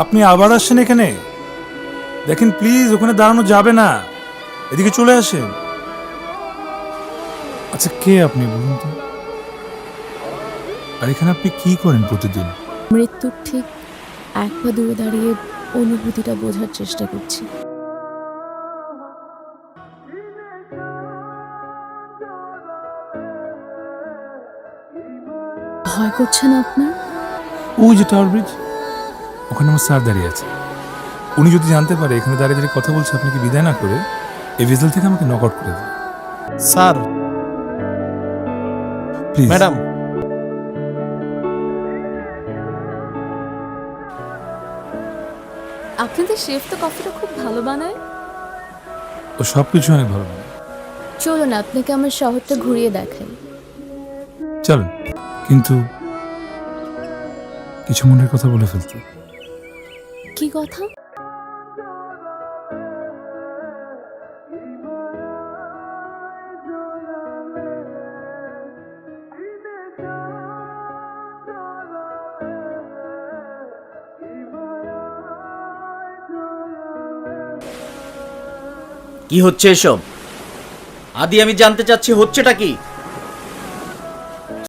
আপনি আবার আসছেন এখানে? দেখেন প্লিজ, ওখানে দাঁড়ানো যাবে না, এদিকে চলে আসেন। আচ্ছা, কে আপনি বলুন তো? আর এখানে আপনি কি করেন প্রতিদিন? মৃত্যুর ঠিক এক পা দূরে দাঁড়িয়ে অনুভূতিটা বোঝার চেষ্টা করছি। ভয় করছে না আপনার? ওই যে টাওয়ার ব্রিজ, ওখানে আমার স্যার দাঁড়িয়ে আছে। উনি যদি জানতে পারে এখানে দাঁড়িয়ে দাঁড়িয়ে কথা বলছে, আপনাকে বিদায় না করে এই ভেসেল থেকে আমাকে নক আউট করে দেবে। স্যার, প্লিজ ম্যাডাম, আপনাদের শেফ তো কফিটা খুব ভালো বানায়। ও সব কিছু অনেক ভালো লাগে। চলো না, আপনাকে আমার শহরটা ঘুরিয়ে দেখাই। চলুন, কিন্তু কিছু মনের কথা বলে ফেলতে। কি কথা? কি হচ্ছে এসব? আদি, আমি জানতে চাচ্ছি হচ্ছেটা কি?